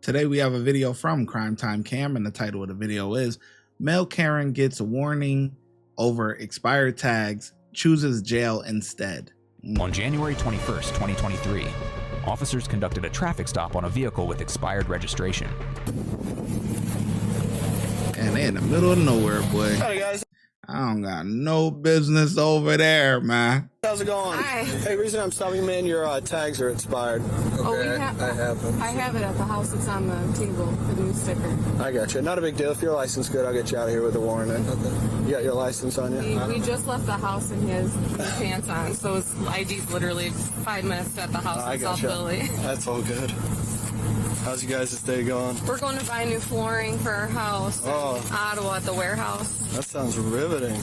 Today we have a video from Crime Time Cam, and the title of the video is Male Karen Gets a Warning Over Expired Tags, Chooses Jail Instead. On January 21st, 2023, officers conducted a traffic stop on a vehicle with expired registration. And they in the middle of nowhere, boy. Hey guys. I don't got no business over there, man. How's it going? Hi. Hey, reason I'm stopping, man, your tags are expired. Okay, I have them. I have it at the house. It's on the table for the new sticker. I got you. Not a big deal. If your license good, I'll get you out of here with a warning. Okay. You got your license on you? We just left the house and he has his pants on, so his ID's literally 5 minutes at the house in South Philly. That's all good. How's you guys' day going? We're going to buy new flooring for our house in Ottawa at the warehouse. That sounds riveting.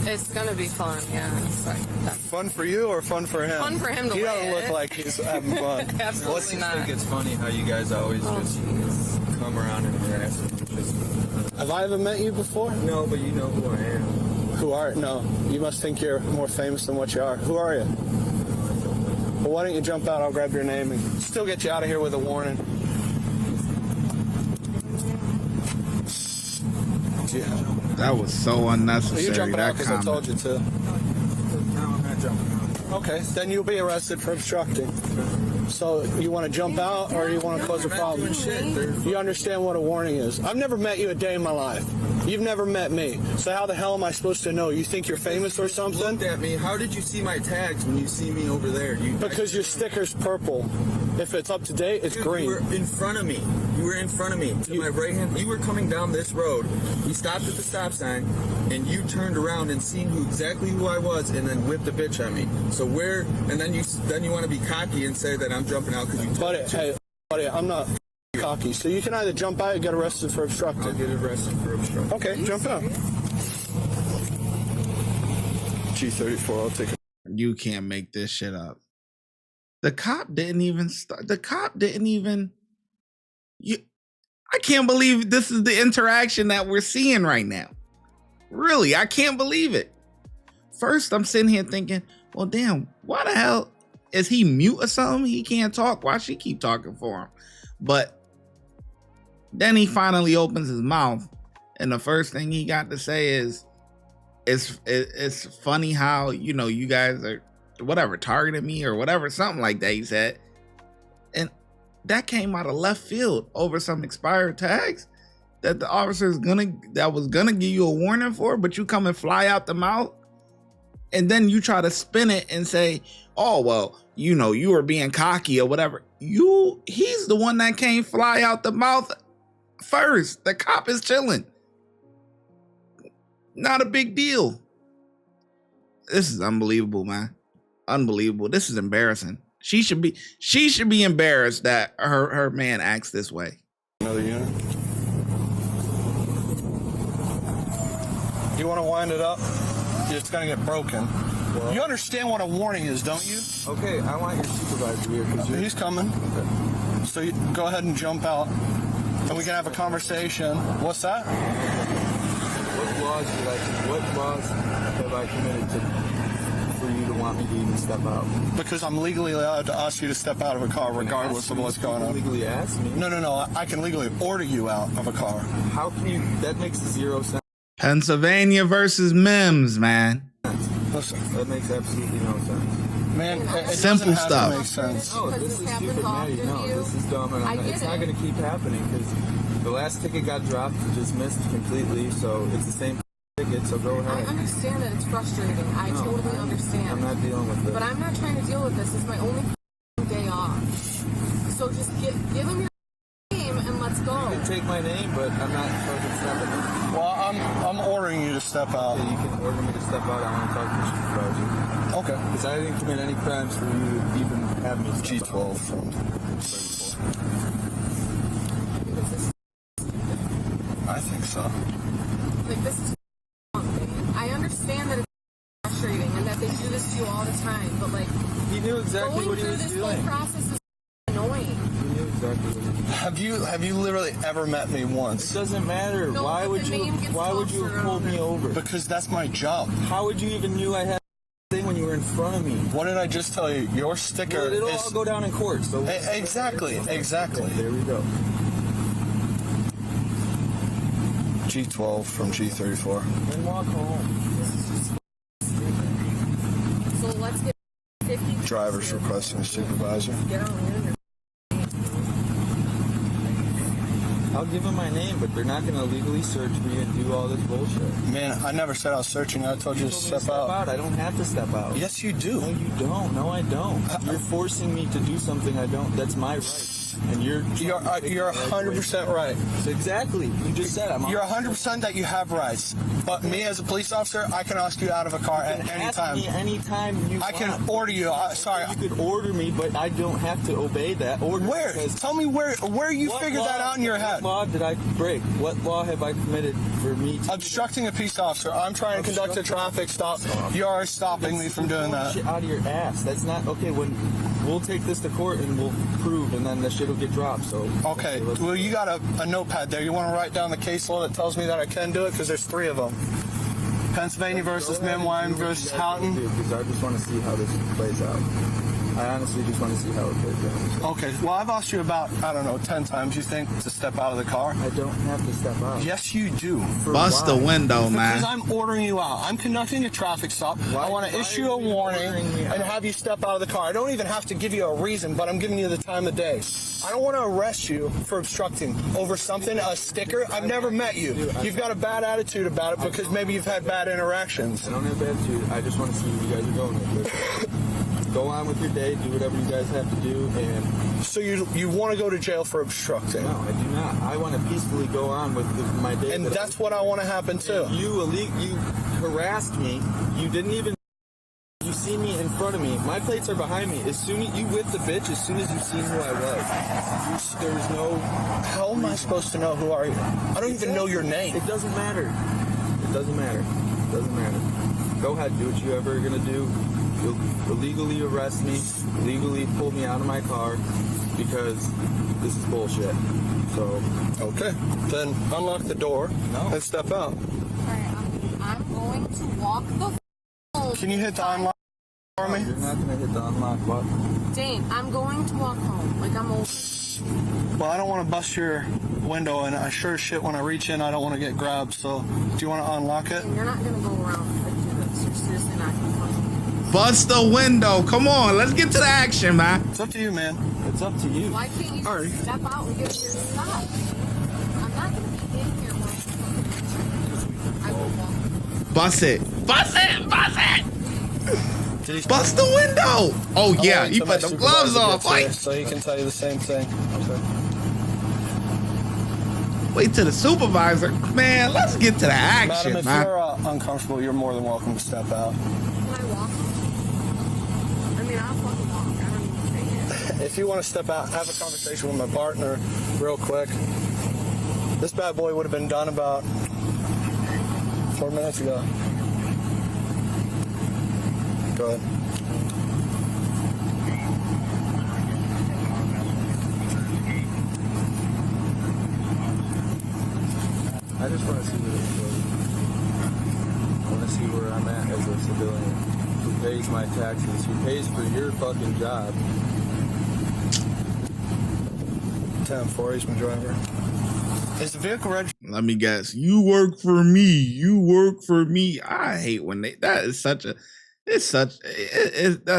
It's going to be fun, yeah. Fun for you or fun for him? Fun for him to He wear doesn't look like he's having fun. Absolutely not. I think it's funny how you guys always just come around and harass me. Have I ever met you before? No, but you know who I am. Who are you? No. You must think you're more famous than what you are. Who are you? Well, why don't you jump out? I'll grab your name and still get you out of here with a warning. Yeah. That was so unnecessary. You jumping out because I told you to. No, I'm not jumping out. Okay, then you'll be arrested for obstructing. So you want to jump out or you want to cause a problem? You understand what a warning is? I've never met you a day in my life. You've never met me. So how the hell am I supposed to know? You think you're famous or something? Looked at me. How did you see my tags when you see me over there? Because your sticker's purple. If it's up to date, it's green. You were in front of me. You were in front of me. To my right hand. You were coming down this road. You stopped at the stop sign, and you turned around and seen exactly who I was, and then whipped a bitch at me. So where? And then you want to be cocky and say that I'm jumping out because you. Buddy, I'm not cocky. So you can either jump out or get arrested for obstructing. I'll get arrested for obstructing. Okay, jump out. G34, I'll take it. You can't make this shit up. The cop didn't even start. The cop didn't even. I can't believe this is the interaction that we're seeing right now. Really, I can't believe it. First, I'm sitting here thinking, well, damn, why the hell is he mute or something? He can't talk. Why she keep talking for him? But then he finally opens his mouth, and the first thing he got to say is, it's funny how, you know, you guys are whatever targeting me or whatever, something like that he said. And that came out of left field over some expired tags that the officer was gonna give you a warning for, but you come and fly out the mouth, and then you try to spin it and say, oh well, you know, you were being cocky or whatever. He's the one that came fly out the mouth first. The cop is chilling. Not a big deal. This is unbelievable, man. Unbelievable. This is embarrassing. She should be embarrassed that her man acts this way. Another unit. You want to wind it up? It's gonna get broken. Well, you understand what a warning is, don't you? Okay, I want your supervisor here because he's coming. Okay. So you go ahead and jump out, and we can have a conversation. What's that? What laws have I committed for you to want me to even step out? Because I'm legally allowed to ask you to step out of a car regardless of what's going on. Legally ask me? No. I can legally order you out of a car. How can you? That makes zero sense. Pennsylvania versus Mims, man. Listen, that makes absolutely no sense. Man, it simple stuff. stuff. Makes sense. No, this is stupid, Maddie. No, this is dumb, and it's not going to keep happening because the last ticket got dropped, dismissed completely. So it's the same ticket. So go ahead. I understand that it's frustrating. I totally understand. I'm not dealing with it. But I'm not trying to deal with this. It's my only day off. So just give him your name and let's go. You can take my name, but I'm not fucking stepping in. Well, I'm ordering you to step out. Okay, you can order me to step out. I want to talk to the supervisor. Okay. Because I didn't commit any crimes for you to even have me G12 from 34. I think so. Like, this is I understand that it's frustrating and that they do this to you all the time, but like, he knew exactly what he was doing. Going through this whole process is annoying. He knew exactly what he was doing. Have you literally ever met me once? It doesn't matter. No, why would you have pulled me over? Because that's my job. How would you even knew I had a thing when you were in front of me? What did I just tell you? Your sticker it'll all go down in court. So exactly. There we go. G12 from G34. Then walk home. This is just stupid. So let's get 50. Driver's requesting a supervisor. Get on the internet. I'll give them my name, but they're not going to legally search me and do all this bullshit. Man, I never said I was searching. I told you to told me to step out. I don't have to step out. Yes, you do. No, you don't. No, I don't. You're forcing me to do something I don't. That's my right. And you're 100% right. So exactly. You just said I'm. You're 100% that you have rights. But me as a police officer, I can ask you out of a car at any Ask time. me anytime you I can want. order you. Sorry. You could order me, but I don't have to obey that order. Where? Tell me where you figured that out in your head. What law did I break? What law have I committed for me to Obstructing a peace officer. I'm trying to conduct a traffic stop. You are stopping me from doing that. Shit out of your ass. That's not okay. When we'll take this to court and we'll prove, and then the shit will get dropped. So Okay. Well, you got a notepad there. You want to write down the case law that tells me that I can do it? Because there's 3 of them. Pennsylvania versus Manwine versus Houghton. Because I just want to see how this plays out. I honestly just want to see how it plays out. Okay. Well, I've asked you about, I don't know, 10 times, you think, to step out of the car? I don't have to step out. Yes, you do. Bust the window, Because man. I'm ordering you out. I'm conducting a traffic stop. I want to issue a warning and have you step out of the car. I don't even have to give you a reason, but I'm giving you the time of day. I don't want to arrest you for obstructing over something, a sticker. I've never met you. You've got a bad attitude about it because maybe you've had bad interactions. I don't have attitude. I just want to see where you guys are going with this. Go on with your day, do whatever you guys have to do, and... So you want to go to jail for obstructing? No, I do not. I want to peacefully go on with my day. And that's what I want to happen too. You harassed me. You didn't even... You see me in front of me. My plates are behind me. As soon as you whipped the bitch, as soon as you seen who I was. There's no... How am I supposed to know who are you? I don't even know your name. It doesn't matter. It doesn't matter. It doesn't matter. Go ahead, do what you ever are going to do. You'll illegally arrest me, legally pull me out of my car because this is bullshit. So, okay, then unlock the door and step out. Alright, I'm going to walk the home. Can you hit the unlock for me? You're not gonna hit the unlock button. Dane, I'm going to walk home. Like I'm old. Well, I don't want to bust your window, and I sure as shit when I reach in, I don't want to get grabbed. So, do you want to unlock it? And you're not gonna go around and do this. You're seriously not gonna come. Bust the window. Come on, let's get to the action, man. It's up to you, man. It's up to you. Why can't you just step out and get here to stop? I'm not gonna be in here while I will walk. Bust it. Bust it. Bust it. Did he Bust the window. Oh, yeah. wait He till my put the gloves supervisor on. gets here Wait. so he can tell you the same thing. Okay. Wait till the supervisor. Man, let's get to the action, Madam, if man. you're uncomfortable, you're more than welcome to step out. Can I walk? I mean, I'll fucking walk. I don't even stay here. If you want to step out, have a conversation with my partner real quick. This bad boy would have been done about 4 minutes ago. Go ahead. I just want to see where this goes. I want to see where I'm at as a civilian who pays my taxes, who pays for your fucking job. 10-4, he's my driver. Is the vehicle registered? Let me guess. You work for me. You work for me. I hate when that is such a, that's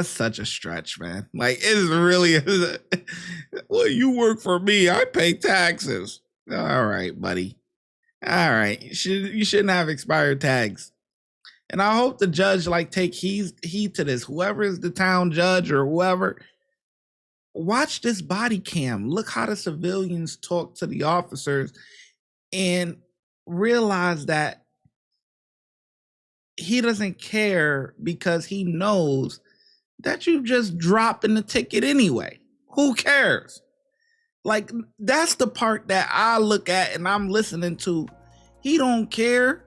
such a stretch, man. Like it's really, well, you work for me. I pay taxes. All right, buddy. All right. You shouldn't have expired tags. And I hope the judge take heed to this. Whoever is the town judge or whoever, watch this body cam. Look how the civilians talk to the officers and realize that he doesn't care because he knows that you just dropping the ticket anyway. Who cares? Like, that's the part that I look at and I'm listening to. He don't care.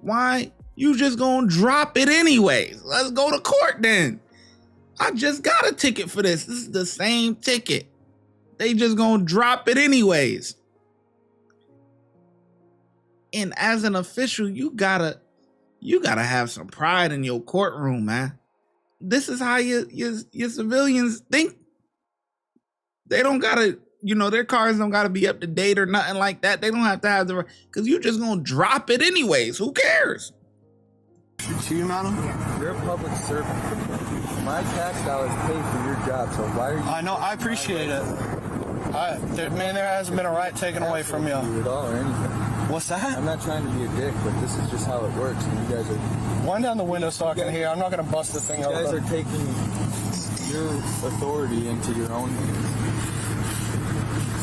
Why? You just gonna drop it anyways. Let's go to court then. I just got a ticket for this. This is the same ticket. They just gonna drop it anyways. And as an official, you gotta have some pride in your courtroom, man. This is how your civilians think. They don't gotta their cars don't got to be up to date or nothing like that. They don't have to have because you just gonna drop it anyways. Who cares? To you, madam? You're a public servant. My tax dollars pay for your job, so why are you... I know, I appreciate it. There hasn't been a right taken away from you. At all or anything. What's that? I'm not trying to be a dick, but this is just how it works. And you guys are... Wind down the window so I can hear. I'm not going to bust the thing You open. guys are taking your authority into your own hands.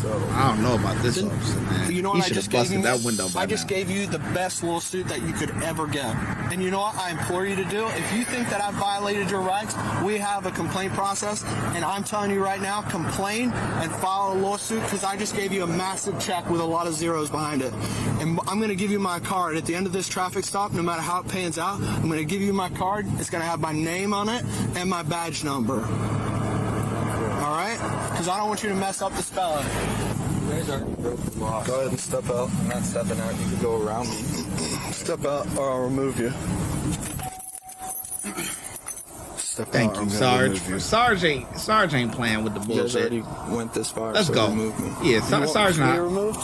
So, I don't know about this officer, man. You know He what I should have just gave busted you? that window by I just now. gave you the best lawsuit that you could ever get. And you know what I implore you to do? If you think that I've violated your rights, we have a complaint process. And I'm telling you right now, complain and file a lawsuit because I just gave you a massive check with a lot of zeros behind it. And I'm going to give you my card. At the end of this traffic stop, no matter how it pans out, I'm going to give you my card. It's going to have my name on it and my badge number. All right? Because I don't want you to mess up the spelling. you guys already broke the law. Go ahead and step out. I'm not stepping out. You can go around me. Step out or I'll remove you. Step Thank out, you, I'm gonna Sarge. remove you. Sarge ain't playing with the You guys bullshit. already went this far. Let's so go. remove me. Yeah, You want Sarge me not. removed?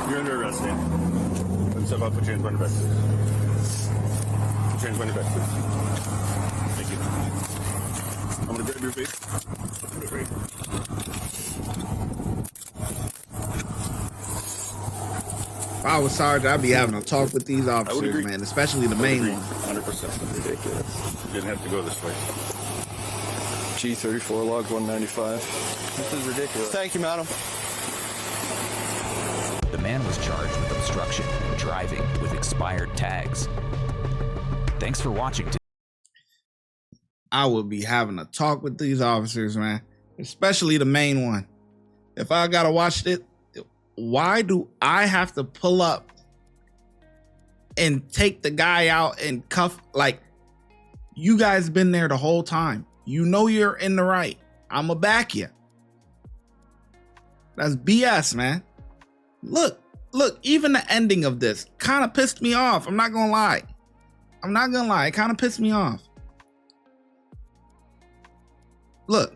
You're under arrest, man. Let's step up, put your hands behind your back, please. Put your hands behind your back, please. Thank you. I'm gonna grab your face. Put it right If I was Sarge, I'd be having a talk with these officers, agree. man, especially the main one. 100%. Ridiculous. You didn't have to go this way. G34 log 195. This is ridiculous. Thank you, madam. The man was charged with obstruction and driving with expired tags. Thanks for watching. I would be having a talk with these officers, man, especially the main one. If I gotta watch it, why do I have to pull up and take the guy out and cuff? Like, you guys been there the whole time. You know you're in the right. I'ma back you. That's BS, man. Look, even the ending of this kind of pissed me off. I'm not gonna lie. It kind of pissed me off. Look.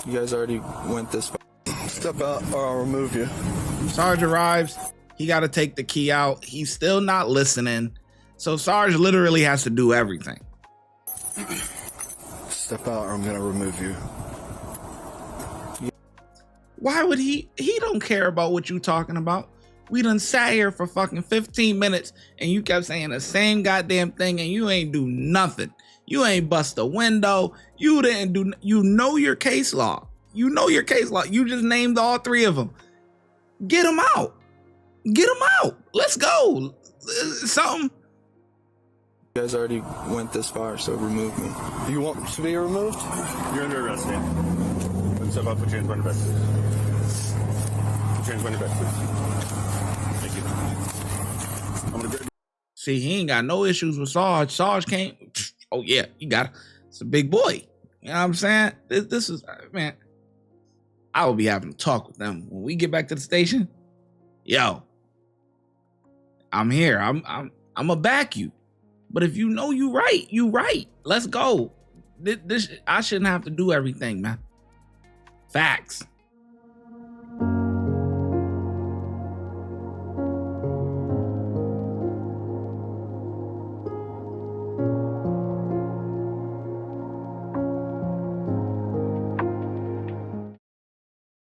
You guys already went this far. Step out or I'll remove you. Sarge arrives. He got to take the key out. He's still not listening. So Sarge literally has to do everything. Step out or I'm going to remove you. Why would he? He don't care about what you talking about. We done sat here for fucking 15 minutes and you kept saying the same goddamn thing and you ain't do nothing. You ain't bust a window. You didn't do, you know your case law. You know your case law. You just named all three of them. Get them out. Get them out. Let's go. Something. You guys already went this far, so remove me. You want to be removed? You're under arrest, man. Let's step up, put your hands behind your back, please. Put your hands behind your back, please. Thank you. I'm gonna grab. See, he ain't got no issues with Sarge. Sarge can't. Oh yeah, you got. It's a big boy. You know what I'm saying? This is, man. I will be having to talk with them when we get back to the station. Yo, I'm here. I'ma back you. But if you know you right. Let's go. This I shouldn't have to do everything, man. Facts.